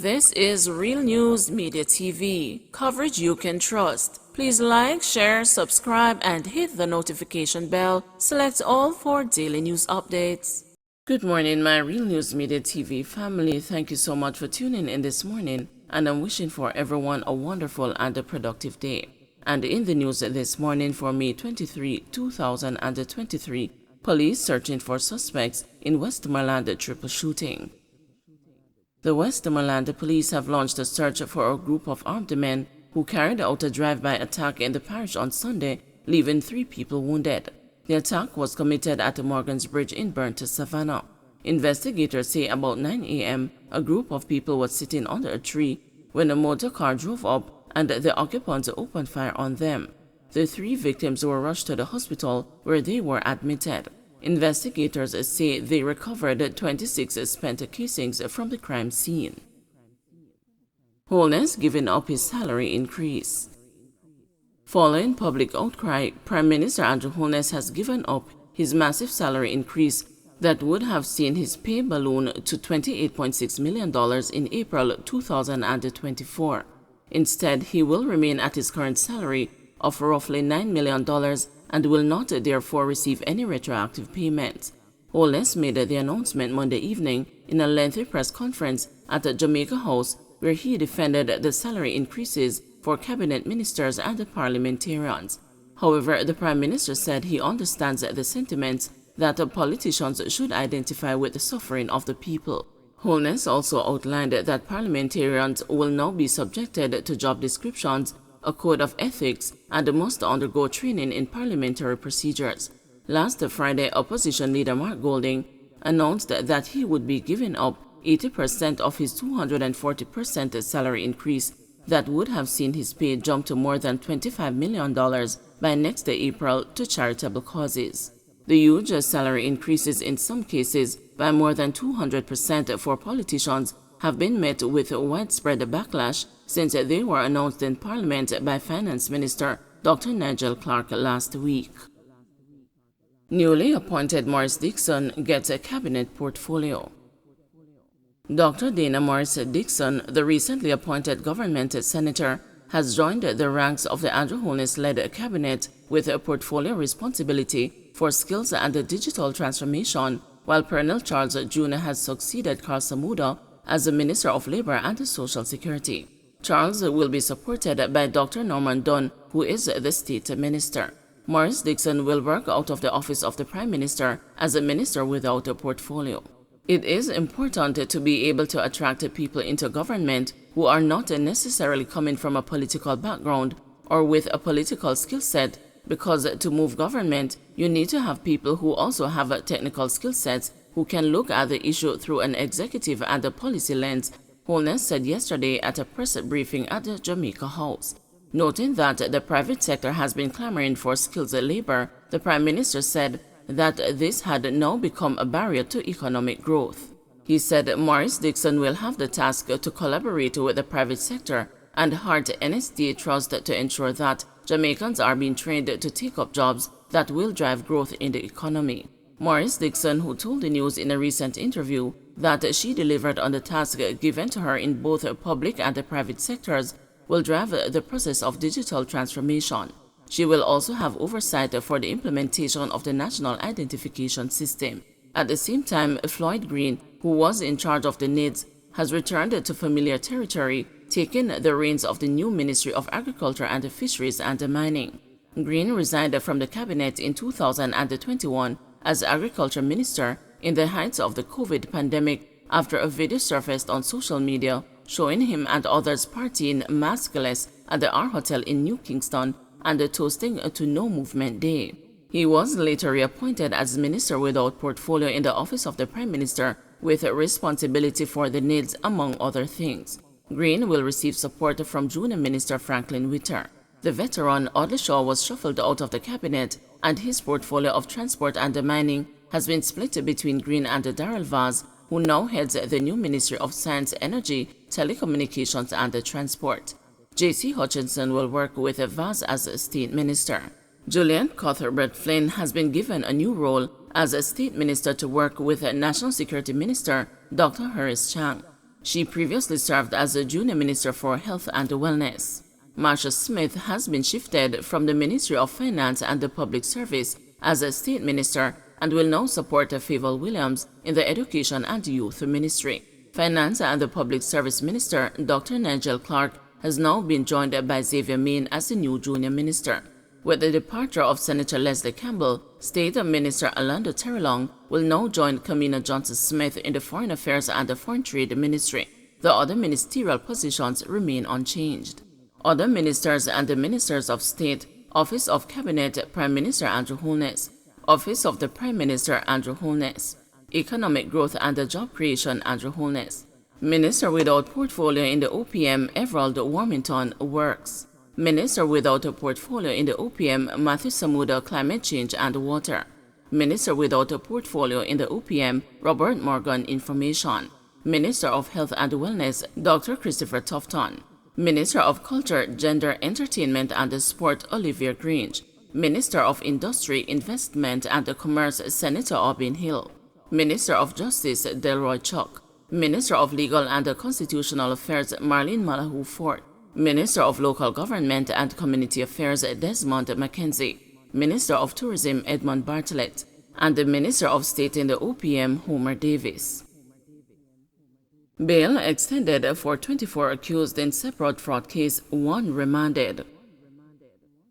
This is Real News Media TV, coverage you can trust. Please like, share, subscribe, and hit the notification bell. Select all for daily news updates. Good morning, my Real News Media TV family. Thank you so much for tuning in this morning, and I'm wishing for everyone a wonderful and a productive day. And in the news this morning for May 23, 2023, police searching for suspects in Westmoreland triple shooting. The Westmoreland police have launched a search for a group of armed men who carried out a drive-by attack in the parish on Sunday, leaving 3 people wounded. The attack was committed at the Morgan's Bridge in Burnt, Savannah. Investigators say about 9 a.m., a group of people was sitting under a tree when a motor car drove up and the occupants opened fire on them. The 3 victims were rushed to the hospital where they were admitted. Investigators say they recovered 26 spent casings from the crime scene. Holness giving up his salary increase. Following public outcry, Prime Minister Andrew Holness has given up his massive salary increase that would have seen his pay balloon to $28.6 million in April 2024. Instead, he will remain at his current salary of roughly $9 million and will not therefore receive any retroactive payments. Holness made the announcement Monday evening in a lengthy press conference at the Jamaica House, where he defended the salary increases for cabinet ministers and the parliamentarians. However, the Prime Minister said he understands the sentiments that politicians should identify with the suffering of the people. Holness also outlined that parliamentarians will now be subjected to job descriptions, a code of ethics, and must undergo training in parliamentary procedures. Last Friday, opposition leader Mark Golding announced that he would be giving up 80% of his 240% salary increase that would have seen his pay jump to more than $25 million by next April to charitable causes. The huge salary increases, in some cases by more than 200% for politicians, have been met with widespread backlash since they were announced in Parliament by Finance Minister Dr. Nigel Clark last week. Newly appointed Maurice Dixon gets a cabinet portfolio. Dr. Dana Morris Dixon, the recently appointed government senator, has joined the ranks of the Andrew Holness-led cabinet with a portfolio responsibility for skills and digital transformation, while Colonel Charles Jr. has succeeded Carl Samuda as the Minister of Labor and Social Security. Charles will be supported by Dr. Norman Dunn, who is the State Minister. Maurice Dixon will work out of the office of the Prime Minister as a minister without a portfolio. It is important to be able to attract people into government who are not necessarily coming from a political background or with a political skill set, because to move government, you need to have people who also have technical skill sets who can look at the issue through an executive and a policy lens, Holness said yesterday at a press briefing at the Jamaica House. Noting that the private sector has been clamoring for skilled labor, the Prime Minister said that this had now become a barrier to economic growth. He said Maurice Dixon will have the task to collaborate with the private sector and Hart NSD Trust to ensure that Jamaicans are being trained to take up jobs that will drive growth in the economy. Maurice Dixon, who told the news in a recent interview that she delivered on the task given to her in both public and the private sectors, will drive the process of digital transformation. She will also have oversight for the implementation of the National Identification System. At the same time, Floyd Green, who was in charge of the NIDS, has returned to familiar territory, taking the reins of the new Ministry of Agriculture and Fisheries and Mining. Green resigned from the cabinet in 2021 as Agriculture Minister in the height of the COVID pandemic after a video surfaced on social media showing him and others partying maskless at the R Hotel in New Kingston and toasting to No Movement Day. He was later reappointed as Minister without portfolio in the office of the Prime Minister with responsibility for the needs, among other things. Green will receive support from Junior Minister Franklin Witter. The veteran Audley Shaw was shuffled out of the cabinet, and his portfolio of transport and mining has been split between Green and Darrell Vaz, who now heads the new Ministry of Science, Energy, Telecommunications and Transport. J.C. Hutchinson will work with Vaz as State Minister. Julian Cuthbert Flynn has been given a new role as a State Minister to work with National Security Minister Dr. Harris Chang. She previously served as a Junior Minister for Health and Wellness. Marsha Smith has been shifted from the Ministry of Finance and the Public Service as a State Minister and will now support Favour Williams in the Education and Youth Ministry. Finance and the Public Service Minister, Dr. Nigel Clark, has now been joined by Xavier Main as the new Junior Minister. With the departure of Senator Leslie Campbell, State Minister Orlando Terrelong will now join Kamina Johnson-Smith in the Foreign Affairs and the Foreign Trade Ministry. The other ministerial positions remain unchanged. Other ministers and the Ministers of State, Office of Cabinet, Prime Minister Andrew Holness, Office of the Prime Minister Andrew Holness, Economic Growth and Job Creation Andrew Holness, Minister without portfolio in the OPM Everald Warmington Works, Minister without a portfolio in the OPM Matthew Samuda Climate Change and Water, Minister without a portfolio in the OPM Robert Morgan Information, Minister of Health and Wellness Dr. Christopher Tufton, Minister of Culture, Gender, Entertainment and Sport Olivia Grange, Minister of Industry, Investment and Commerce Senator Aubin Hill, Minister of Justice Delroy Chuck, Minister of Legal and Constitutional Affairs Marlene Malahoo Ford, Minister of Local Government and Community Affairs Desmond McKenzie, Minister of Tourism Edmund Bartlett, and the Minister of State in the OPM Homer Davis. Bail extended for 24 accused in separate fraud case, 1 remanded.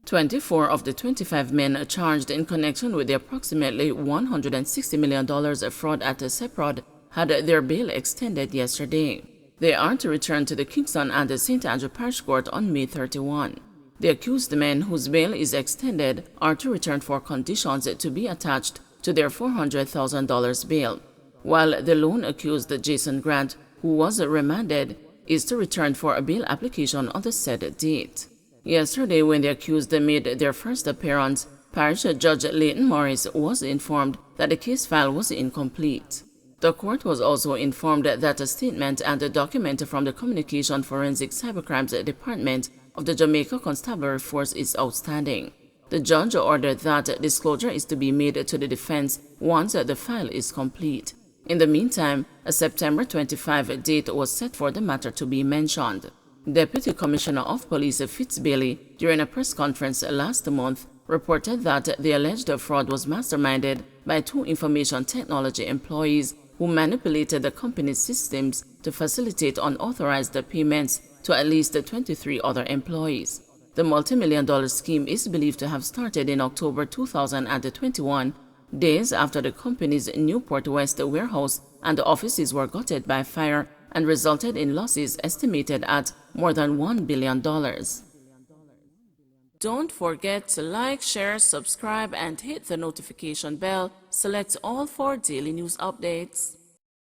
24 of the 25 men charged in connection with the approximately $160 million fraud at Seprod had their bail extended yesterday. They are to return to the Kingston and the St. Andrew Parish Court on May 31. The accused men whose bail is extended are to return for conditions to be attached to their $400,000 bail, while the lone accused Jason Grant, who was remanded, is to return for a bail application on the said date. Yesterday, when the accused made their first appearance, Parish Judge Leighton Morris was informed that the case file was incomplete. The court was also informed that a statement and a document from the Communication Forensic Cybercrimes Department of the Jamaica Constabulary Force is outstanding. The judge ordered that disclosure is to be made to the defense once the file is complete. In the meantime, a September 25 date was set for the matter to be mentioned. Deputy Commissioner of Police Fitz Bailey, during a press conference last month, reported that the alleged fraud was masterminded by 2 information technology employees who manipulated the company's systems to facilitate unauthorized payments to at least 23 other employees. The multi-million-dollar scheme is believed to have started in October 2021, days after the company's Newport West warehouse and offices were gutted by fire and resulted in losses estimated at more than $1 billion. Don't forget to like, share, subscribe, and hit the notification bell. Select all for daily news updates.